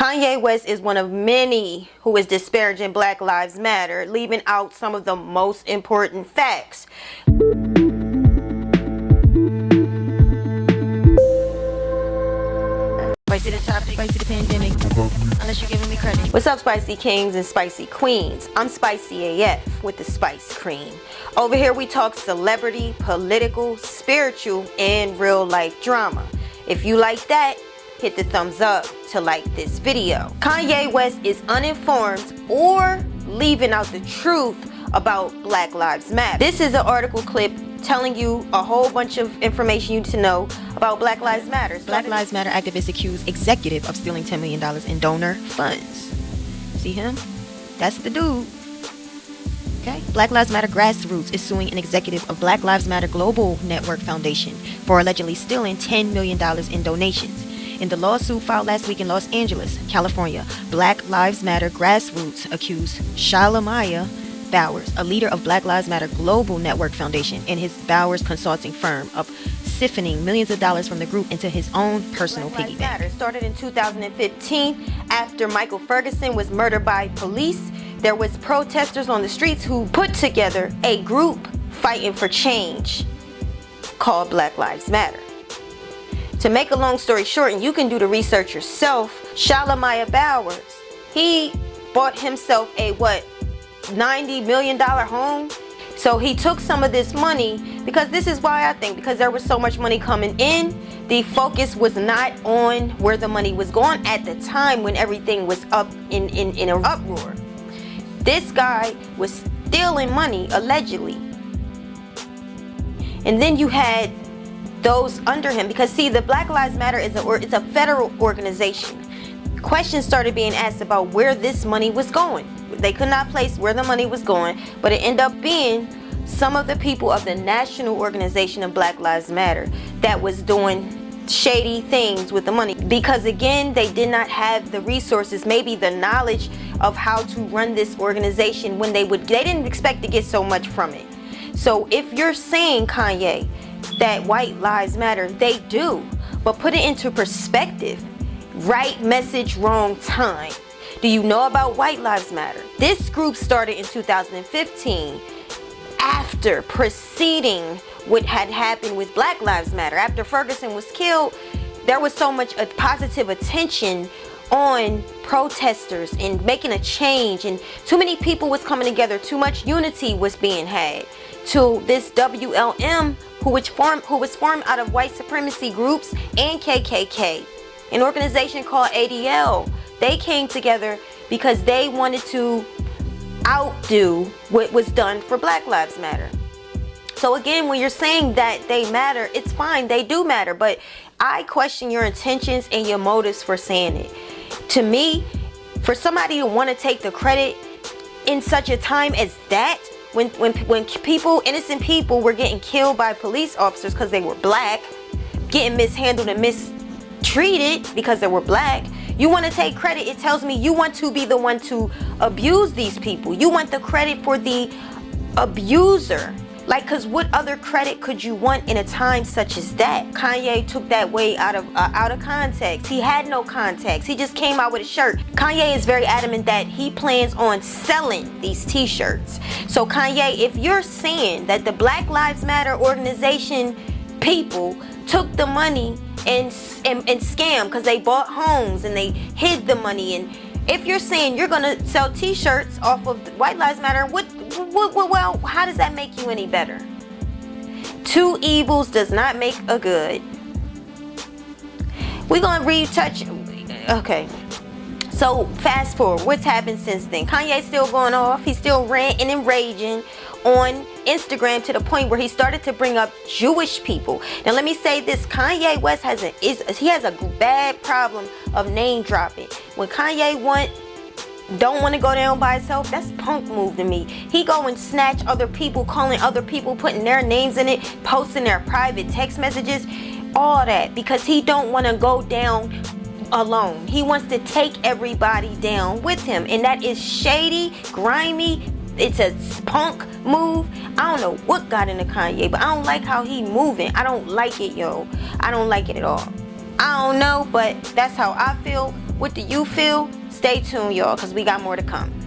Kanye West is one of many who is disparaging Black Lives Matter, leaving out some of the most important facts. Spicy the topic, spicy the pandemic, unless you're giving me credit. What's up, spicy kings and spicy queens? I'm Spicy AF with the Spice Cream. Over here we talk celebrity, political, spiritual, and real life drama. If you like that, hit the thumbs up to like this video. Kanye West is uninformed or leaving out the truth about Black Lives Matter. This is an article clip telling you a whole bunch of information you need to know about Black Lives Matter. Black Lives Matter activists accuse executive of stealing $10 million in donor funds. See him? That's the dude. Okay. Black Lives Matter Grassroots is suing an executive of Black Lives Matter Global Network Foundation for allegedly stealing $10 million in donations. In the lawsuit filed last week in Los Angeles, California, Black Lives Matter Grassroots accused Shalamaya Bowers, a leader of Black Lives Matter Global Network Foundation, and his Bowers consulting firm of siphoning millions of dollars from the group into his own personal piggy bank. Started in 2015 after Michael Ferguson was murdered by police. There was protesters on the streets who put together a group fighting for change called Black Lives Matter. To make a long story short, and you can do the research yourself, Shalamaya Bowers, he bought himself a $90 million home. So he took some of this money, because this is why I think, because there was so much money coming in, the focus was not on where the money was going at the time when everything was up in an uproar. This guy was stealing money, allegedly. And then you had those under him, because see, the Black Lives Matter is it's a federal organization. Questions started being asked about where this money was going. They could not place where the money was going, but it ended up being some of the people of the national organization of Black Lives Matter that was doing shady things with the money, because again, they did not have the resources, maybe the knowledge of how to run this organization when they didn't expect to get so much from it. So if you're saying, Kanye, that white lives matter, they do, but put it into perspective. Right message, wrong time. Do you know about White Lives Matter? This group started in 2015 after preceding what had happened with Black Lives Matter. After Ferguson was killed, there was so much positive attention on protesters and making a change, and too many people was coming together, too much unity was being had, to this WLM who was formed out of white supremacy groups and KKK, an organization called ADL. They came together because they wanted to outdo what was done for Black Lives Matter. So again, when you're saying that they matter, it's fine, they do matter, but I question your intentions and your motives for saying it. To me, for somebody to want to take the credit in such a time as that, when people, innocent people, were getting killed by police officers because they were black, getting mishandled and mistreated because they were black, you want to take credit. It tells me you want to be the one to abuse these people. You want the credit for the abuser. Like, because what other credit could you want in a time such as that? Kanye took that way out of context. He had no context. He just came out with a shirt. Kanye is very adamant that he plans on selling these t-shirts. So Kanye, if you're saying that the Black Lives Matter organization people took the money and scam because they bought homes and they hid the money, and if you're saying you're gonna sell t-shirts off of White Lives Matter, well, how does that make you any better? Two evils does not make a good. We're gonna retouch. Okay, so fast forward, what's happened since then? Kanye's still going off. He's still ranting and raging on Instagram to the point where he started to bring up Jewish people. Now let me say this, Kanye West has a bad problem of name dropping. When Kanye don't want to go down by himself, that's punk move to me. He go and snatch other people, calling other people, putting their names in it, posting their private text messages, all that, because he don't want to go down alone. He wants to take everybody down with him, and that is shady, grimy. It's a punk move. I don't know what got into Kanye, but I don't like how he moving. I don't like it, yo. I don't like it at all. I don't know, but that's how I feel. What do you feel? Stay tuned, y'all, because we got more to come.